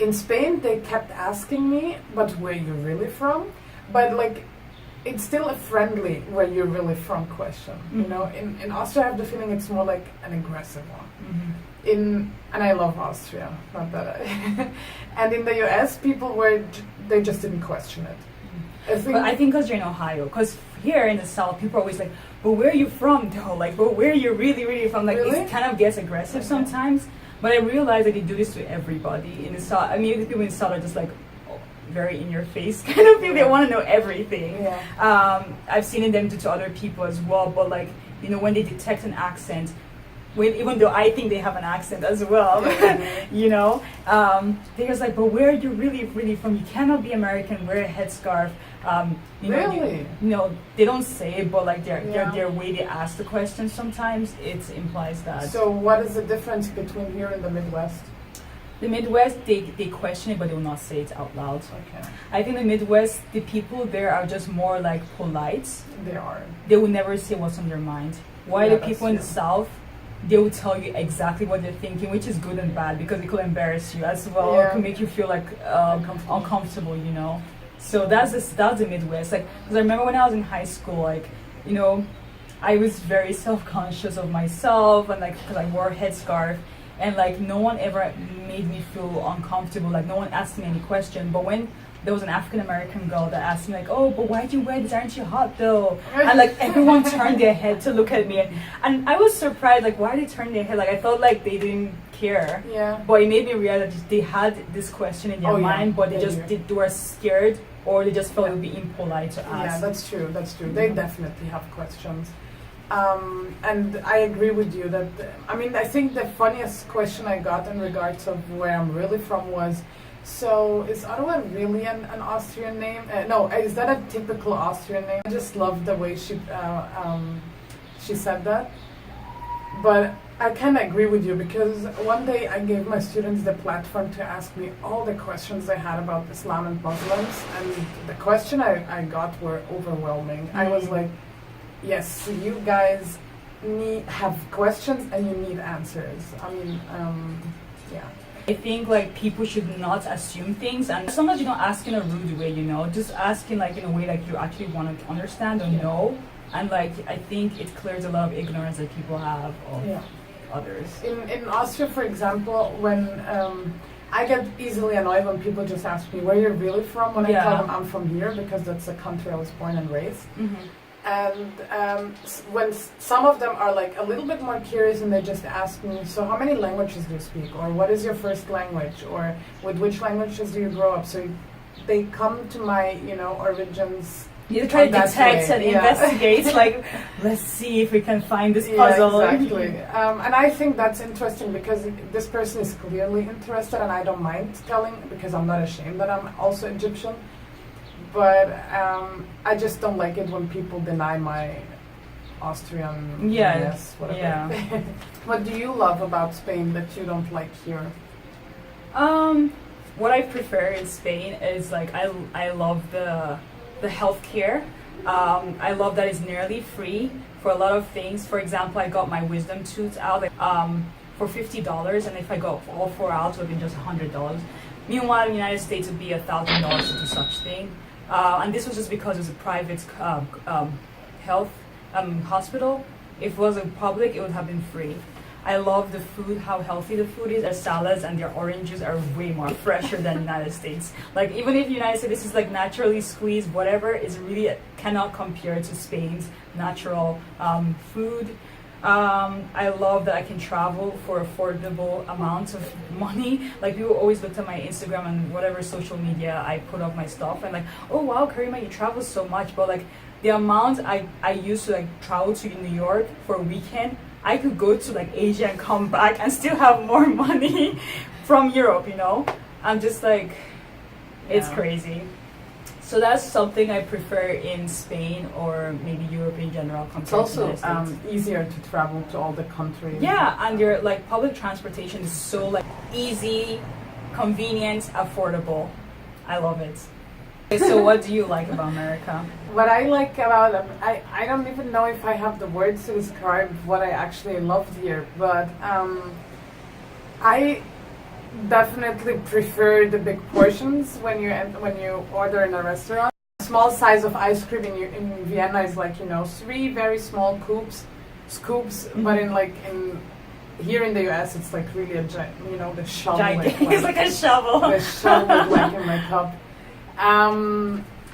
in Spain they kept asking me, but where you really from? But like, it's still a friendly where you're really from question. You know, in Austria I have the feeling it's more like an aggressive one. And I love Austria, not that and in the US people they just didn't question it. I think because you're in Ohio, because here in the South people are always like, but where are you from though? Like, but where are you really from? Like, really? It kind of gets aggressive sometimes. But I realize that they do this to everybody in the South. I mean, the people in the South are just like very in your face kind of people. They want to know everything. I've seen them do to other people as well. But like, you know, when they detect an accent, even though I think they have an accent as well, you know, they're just like, but where are you really from? You cannot be American, wear a headscarf. You know, they don't say it, but like their way they ask the question sometimes, it implies that. So what is the difference between here and the Midwest? The Midwest, they question it, but they will not say it out loud. Okay. I think the Midwest, the people there are just more like polite. They are. They will never say what's on their mind. While the people in the South, they will tell you exactly what they're thinking, which is good and bad because it could embarrass you as well. It could make you feel like uncomfortable, you know. So that's the Midwest. Like, because I remember when I was in high school, like, you know, I was very self-conscious of myself, and like because I wore a headscarf, and like no one ever made me feel uncomfortable. Like no one asked me any question. But when there was an African American girl that asked me like, oh, but why'd you wear this? Aren't you hot though? And like everyone turned their head to look at me, and I was surprised. Like, why did they turn their head? Like I felt like they didn't care. But it made me realize that they had this question in their mind, but they were scared, or they just felt it would be impolite to ask. Yeah, that's true. They definitely have questions. And I agree with you that, I mean, I think the funniest question I got in regards of where I'm really from was, so is Arua really an Austrian name? No, is that a typical Austrian name? I just love the way she said that. But I kind of agree with you because one day I gave my students the platform to ask me all the questions they had about Islam and Muslims, and the question I got were overwhelming. I was like, yes, you guys have questions and you need answers. I mean, I think like people should not assume things, and as long as you don't ask in a rude way, you know, just asking like in a way like you actually want to understand or know, and like I think it clears a lot of ignorance that people have of others. In Austria, for example, when I get easily annoyed when people just ask me where you're really from, when I tell them I'm from here because that's the country I was born and raised. And when some of them are like a little bit more curious and they just ask me, so how many languages do you speak? Or what is your first language? Or with which languages do you grow up? So they come to my, you know, origins. You try to detect and investigate, like, let's see if we can find this puzzle. Yeah, exactly. And I think that's interesting because this person is clearly interested, and I don't mind telling because I'm not ashamed that I'm also Egyptian. But I just don't like it when people deny my Austrian whatever. Yeah. What do you love about Spain that you don't like here? What I prefer in Spain is like I love the healthcare. I love that it's nearly free for a lot of things. For example, I got my wisdom tooth out for $50, and if I got all 4 out, it would be just $100. Meanwhile, in the United States, it would be $1,000 to do such thing. And this was just because it was a private health hospital. If it was a public, it would have been free. I love the food, how healthy the food is. Their salads and their oranges are way more fresher than the United States. Like, even if the United States this is like naturally squeezed, whatever, is really cannot compare to Spain's natural food. I love that I can travel for affordable amounts of money. Like, people always looked at my Instagram and whatever social media I put up my stuff and like, oh wow, Karima, you travel so much. But like the amount I used to like travel to New York for a weekend, I could go to like Asia and come back and still have more money from Europe, you know? I'm just like, it's crazy. So that's something I prefer in Spain or maybe Europe in general. It's also easier to travel to all the countries. Yeah, and your like public transportation is so like easy, convenient, affordable. I love it. Okay, so what do you like about America? What I like about I don't even know if I have the words to describe what I actually loved here, but definitely prefer the big portions when you order in a restaurant. Small size of ice cream in Vienna is like, you know, 3 very small scoops, but in here in the US it's like really you know, the shovel. Gigantic. It's like a shovel. The shovel like in my cup.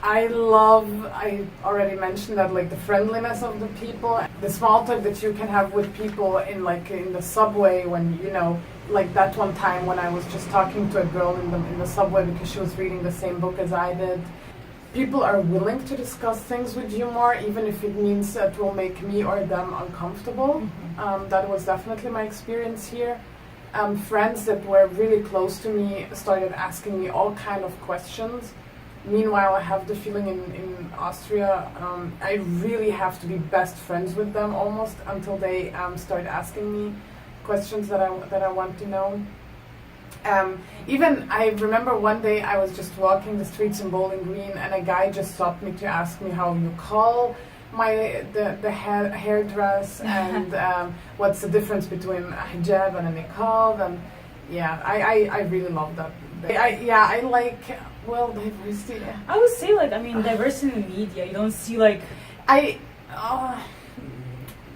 I already mentioned that, like, the friendliness of the people, the small talk that you can have with people in the subway, when, you know, like that one time when I was just talking to a girl in the subway because she was reading the same book as I did. People are willing to discuss things with you more, even if it means that will make me or them uncomfortable. That was definitely my experience here. Friends that were really close to me started asking me all kind of questions. Meanwhile, I have the feeling in Austria, I really have to be best friends with them almost until they start asking me questions that I want to know. Even I remember one day I was just walking the streets in Bowling Green, and a guy just stopped me to ask me how you call the hairdress and what's the difference between a hijab and a niqab, and yeah, I really love that. I like, well, diversity. I would say, like, I mean, diversity in the media. You don't see, like,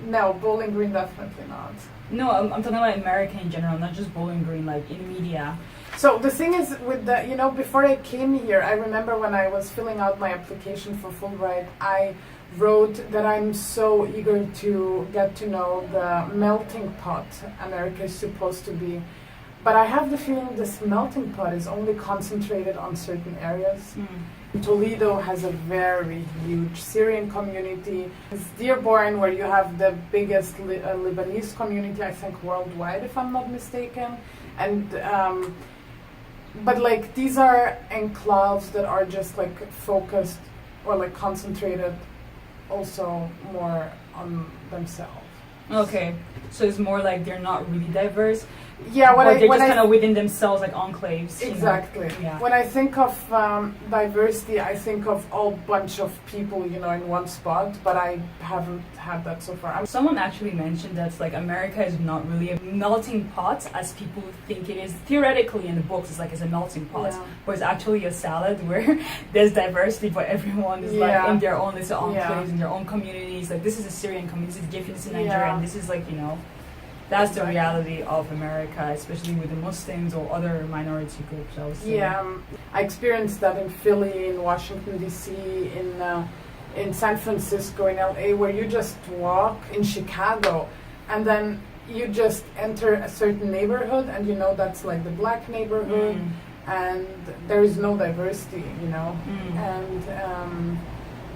no, Bowling Green definitely not. No, I'm talking about America in general, not just Bowling Green, like in media. So the thing is, with the, you know, before I came here, I remember when I was filling out my application for Fulbright, I wrote that I'm so eager to get to know the melting pot America is supposed to be. But I have the feeling this melting pot is only concentrated on certain areas. Toledo has a very huge Syrian community. It's Dearborn, where you have the biggest Lebanese community, I think, worldwide, if I'm not mistaken. And but like, these are enclaves that are just like focused or like concentrated also more on themselves. Okay, so it's more like they're not really diverse. Yeah, they're just kind of within themselves, like enclaves. Exactly. You know? Yeah. When I think of diversity, I think of all bunch of people, you know, in one spot. But I haven't had that so far. Someone actually mentioned that, like, America is not really a melting pot as people think it is. Theoretically, in the books, it's like it's a melting pot, but it's actually a salad where there's diversity, but everyone is like in their own little enclaves, in their own communities. Like, this is a Syrian community, this is different, this is Nigeria, and this is, like, you know. That's the reality of America, especially with the Muslims or other minority groups, I would say. Yeah, I experienced that in Philly, in Washington, D.C., in San Francisco, in L.A., where you just walk, in Chicago, and then you just enter a certain neighborhood, and you know that's like the black neighborhood, and there is no diversity, you know.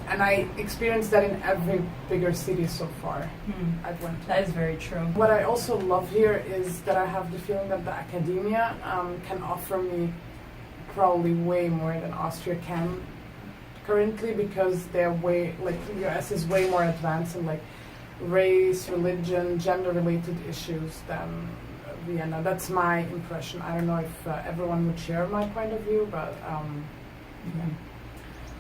And I experienced that in every bigger city so far I've went to. That is very true. What I also love here is that I have the feeling that the academia can offer me probably way more than Austria can currently, because they're way, like, the US is way more advanced in like race, religion, gender-related issues than Vienna. That's my impression. I don't know if everyone would share my point of view, but yeah.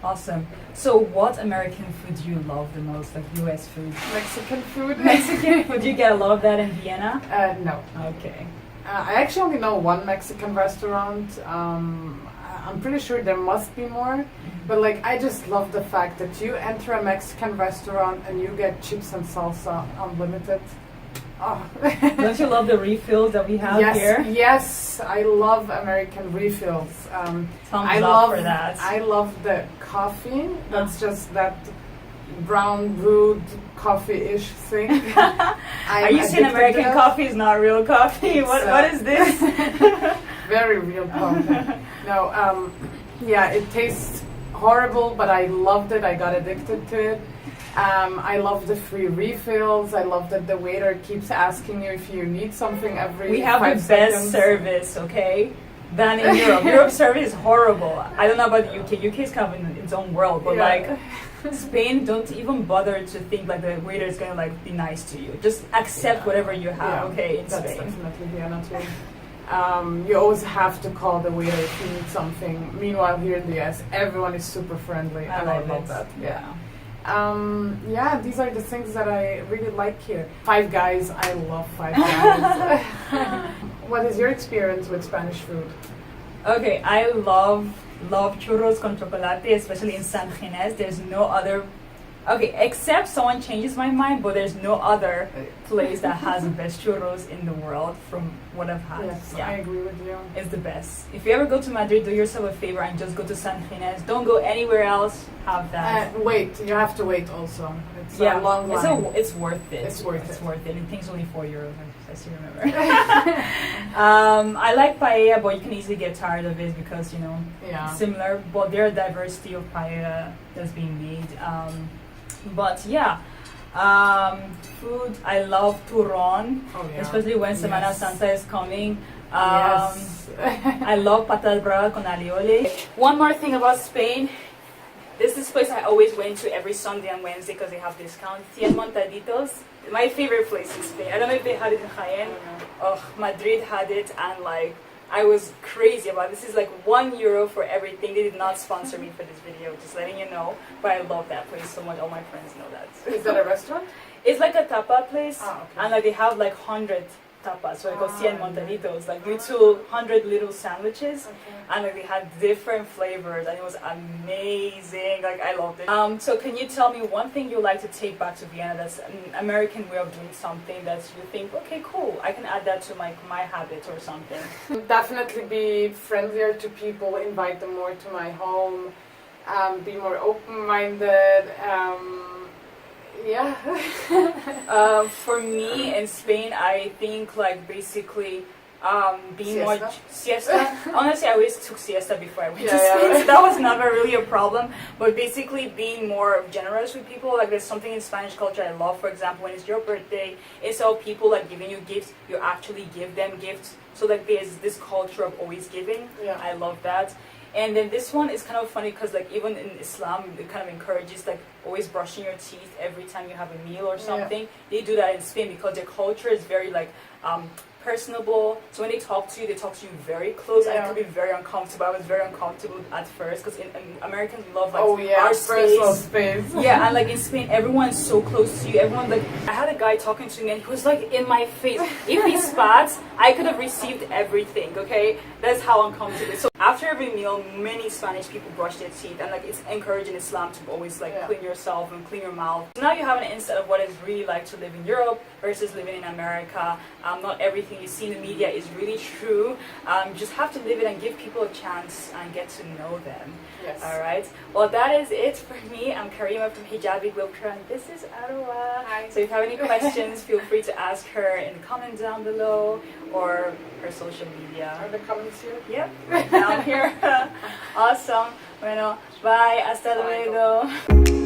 Awesome. So what American food do you love the most, like US food? Mexican food. Mexican food? Do you get a lot of that in Vienna? No. Okay. I actually only know one Mexican restaurant. I'm pretty sure there must be more. But like, I just love the fact that you enter a Mexican restaurant and you get chips and salsa unlimited. Oh. Don't you love the refills that we have here? Yes, I love American refills. Thumbs up for that. I love the coffee. That's just that brown brewed coffee-ish thing. Are you saying American coffee is not real coffee? What is this? Very real coffee. No, yeah, it tastes horrible, but I loved it. I got addicted to it. I love the free refills. I love that the waiter keeps asking you if you need something every 5 seconds. We have the best service, okay, than in Europe. Europe's service is horrible. I don't know about the UK. UK is kind of in its own world, but like Spain, don't even bother to think like the waiter is gonna like be nice to you. Just accept whatever you have, okay, in that's Spain. Definitely Vienna too. You always have to call the waiter if you need something. Meanwhile, here in the US, everyone is super friendly, and I love that. Yeah, these are the things that I really like here. Five Guys, I love Five Guys. what is your experience with Spanish food? Okay, I love churros con chocolate, especially in San Ginés. There's no other. Okay, except someone changes my mind, but there's no other place that has the best churros in the world from what I've had. Yes, yeah. I agree with you. It's the best. If you ever go to Madrid, do yourself a favor and just go to San Ginés. Don't go anywhere else. Have that. Wait, you have to wait also. It's a long line. It's worth it. It's worth it. It's worth it. And things only €4, I still remember. I like paella, but you can easily get tired of it because, you know, similar. But there are diversity of paella that's being made. But yeah, food, I love turron, especially when Semana Santa is coming. I love patas bravas con alioli. One more thing about Spain. This is this place I always went to every Sunday and Wednesday because they have discounts. 100 Montaditos, my favorite place in Spain. I don't know if they had it in Jaén. Oh, Madrid had it, and like I was crazy about it. This is like €1 for everything. They did not sponsor me for this video, just letting you know. But I love that place so much. All my friends know that. Is that a restaurant? It's like a tapa place, okay. and like they have like 100 tapas, so it goes 100 Montaditos, like little 100 little sandwiches, and like they had different flavors, and it was amazing. Like I loved it. So can you tell me one thing you like to take back to Vienna? That's an American way of doing something that you think, okay, cool, I can add that to my habits or something. Definitely be friendlier to people, invite them more to my home, be more open-minded. For me in Spain, I think like basically being more siesta. Honestly, I always took siesta before I went to Spain, so that was never really a problem. But basically being more generous with people. Like there's something in Spanish culture I love. For example, when it's your birthday, instead of people like giving you gifts, you actually give them gifts. So like there's this culture of always giving. I love that. And then this one is kind of funny because like even in Islam it kind of encourages like always brushing your teeth every time you have a meal or something. They do that in Spain because their culture is very like personable. So when they talk to you very close. And it could be very uncomfortable. I was very uncomfortable at first because in Americans love like our personal space. And like in Spain everyone's so close to you. Everyone like I had a guy talking to me and he was like in my face. If he spats, I could have received everything. Okay, that's how uncomfortable. So after every meal, many Spanish people brush their teeth, and like it's encouraged in Islam to always like clean yourself and clean your mouth. So now you have an insight of what it's really like to live in Europe versus living in America. Not everything you see in the media is really true. You just have to live it and give people a chance and get to know them. All right. Well, that is it for me. I'm Karima from Hijabiglobetrotter, and this is Arua. Hi. So if you have any questions, feel free to ask her in the comments down below or her social media. Are the comments here? Yep, down here. Awesome. Bueno, bye. Hasta luego.